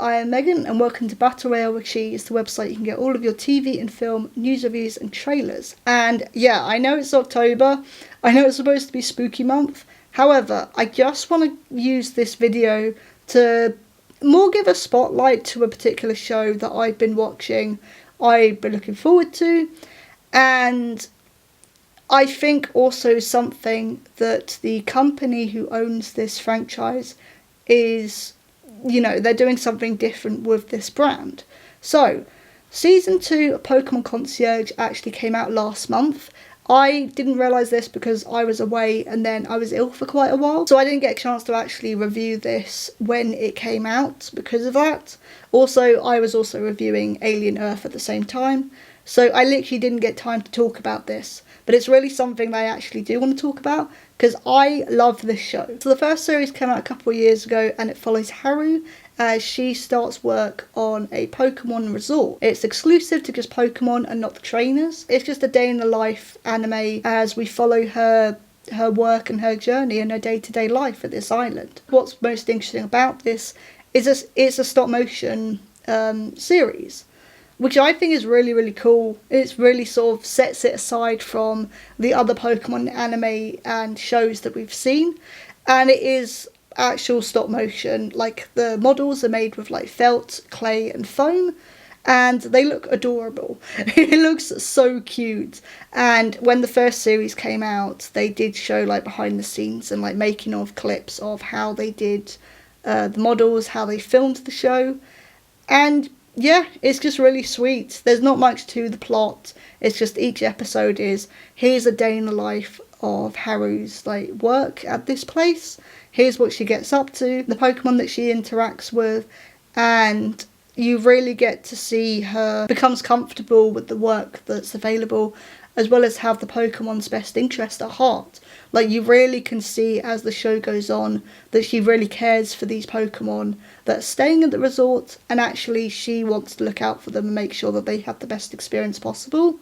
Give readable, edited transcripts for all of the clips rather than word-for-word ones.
I am Megan and welcome to Battle Royale with Cheese, the website you can get all of your TV and film news, reviews and trailers. And yeah, I know it's October, I know it's supposed to be spooky month, however, I just want to use this video to more give a spotlight to a particular show that I've been watching, I've been looking forward to, and I think also something that the company who owns this franchise is, you know, they're doing something different with this brand. So, Season 2 of Pokemon Concierge actually came out last month. I didn't realise this because I was away and then I was ill for quite a while. So I didn't get a chance to actually review this when it came out because of that. Also, I was also reviewing Alien Earth at the same time. So I literally didn't get time to talk about this. But it's really something that I actually do want to talk about because I love this show. So the first series came out a couple of years ago and it follows Haru as she starts work on a Pokemon resort. It's exclusive to just Pokemon and not the trainers. It's just a day in the life anime as we follow her work and her journey and her day-to-day life at this island. What's most interesting about this is it's a stop-motion series, which I think is really, really cool. It's really sort of sets it aside from the other Pokemon anime and shows that we've seen. And it is actual stop motion. Like, the models are made with like felt, clay and foam. And they look adorable. It looks so cute. And when the first series came out, they did show like behind the scenes and like making of clips of how they did the models, how they filmed the show. And yeah, it's just really sweet. There's not much to the plot. It's just each episode is, here's a day in the life of Haru's like work at this place. Here's what she gets up to, the Pokemon that she interacts with, and you really get to see her becomes comfortable with the work that's available, as well as have the Pokemon's best interest at heart. Like, you really can see as the show goes on that she really cares for these Pokemon that are staying at the resort, and actually she wants to look out for them and make sure that they have the best experience possible.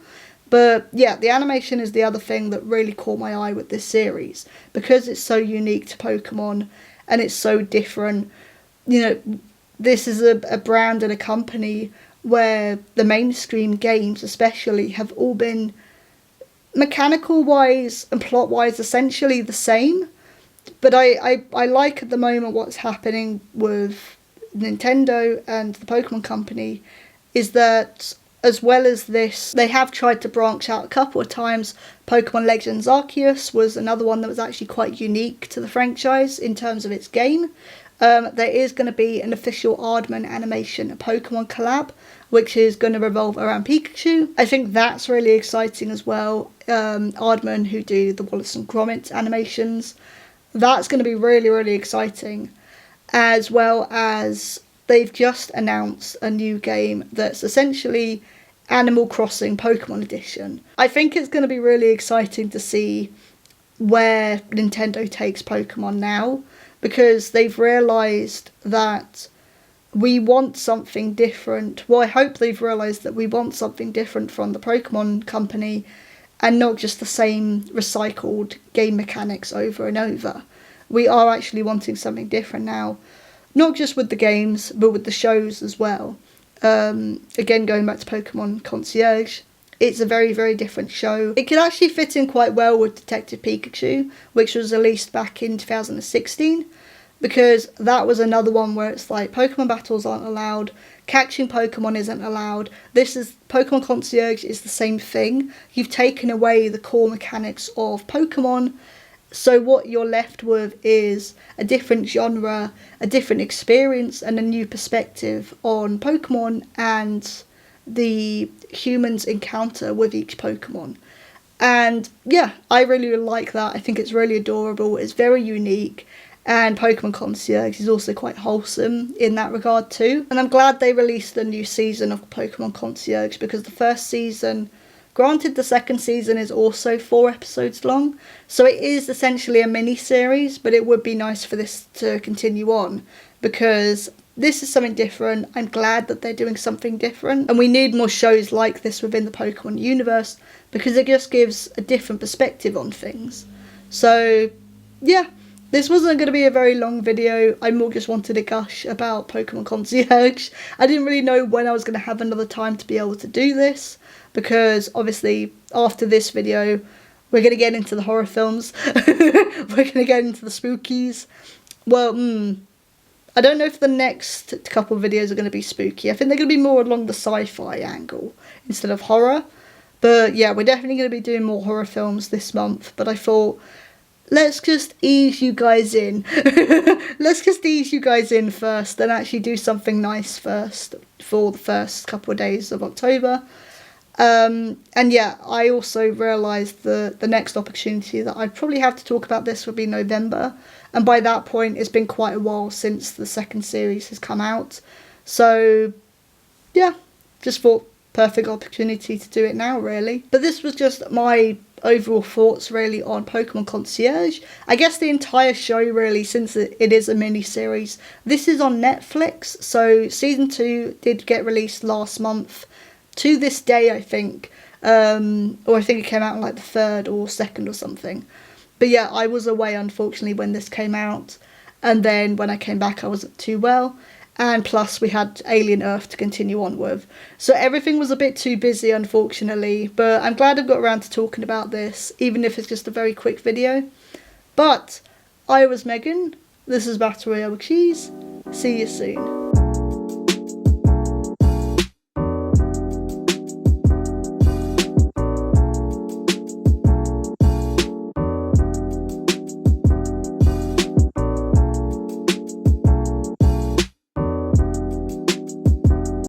But yeah, the animation is the other thing that really caught my eye with this series, because it's so unique to Pokemon and it's so different. You know, this is a brand and a company where the mainstream games especially have all been mechanical wise and plot wise essentially the same, but I like at the moment what's happening with Nintendo and the Pokemon company is that, as well as this, they have tried to branch out a couple of times. Pokemon Legends Arceus was another one that was actually quite unique to the franchise in terms of its game. There is going to be an official Aardman animation, a Pokemon collab, which is going to revolve around Pikachu. I think that's really exciting as well. Aardman, who do the Wallace and Gromit animations, that's going to be really, really exciting. As well as they've just announced a new game that's essentially Animal Crossing Pokemon Edition. I think it's going to be really exciting to see where Nintendo takes Pokemon now, because they've realised that we want something different. Well, I hope they've realised that we want something different from the Pokemon company and not just the same recycled game mechanics over and over. We are actually wanting something different now, not just with the games, but with the shows as well. Again, going back to Pokemon Concierge, it's a very, very different show. It could actually fit in quite well with Detective Pikachu, which was released back in 2016, because that was another one where it's like Pokemon battles aren't allowed, catching Pokemon isn't allowed. This is Pokemon Concierge is the same thing. You've taken away the core mechanics of Pokemon, so what you're left with is a different genre, a different experience, and a new perspective on Pokemon and the humans' encounter with each Pokemon. And yeah, I really like that. I think it's really adorable. It's very unique. And Pokemon Concierge is also quite wholesome in that regard too. And I'm glad they released a new season of Pokemon Concierge, because the first season, granted the second season is also 4 episodes long, so it is essentially a mini-series, but it would be nice for this to continue on, because this is something different. I'm glad that they're doing something different, and we need more shows like this within the Pokemon universe, because it just gives a different perspective on things. So yeah, this wasn't going to be a very long video. I more just wanted to gush about Pokemon Concierge. I didn't really know when I was going to have another time to be able to do this, because obviously after this video we're going to get into the horror films. We're going to get into the spookies. Well, I don't know if the next couple of videos are going to be spooky. I think they're going to be more along the sci-fi angle instead of horror. But yeah, we're definitely going to be doing more horror films this month. But I thought, let's just ease you guys in. Let's just ease you guys in first and actually do something nice first for the first couple of days of October. And yeah, I also realised the next opportunity that I'd probably have to talk about this would be November. And by that point, it's been quite a while since the second series has come out. So yeah, just thought perfect opportunity to do it now, really. But this was just my overall thoughts really on Pokemon Concierge. I guess the entire show really, since it is a mini-series. This is on Netflix, so season 2 did get released last month. To this day, I think. Or I think it came out on like the 3rd or 2nd or something. But yeah, I was away unfortunately when this came out. And then when I came back I wasn't too well. And plus we had Alien Earth to continue on with. So everything was a bit too busy unfortunately. But I'm glad I've got around to talking about this, even if it's just a very quick video. But I was Megan. This is Battle Royale with Cheese. See you soon.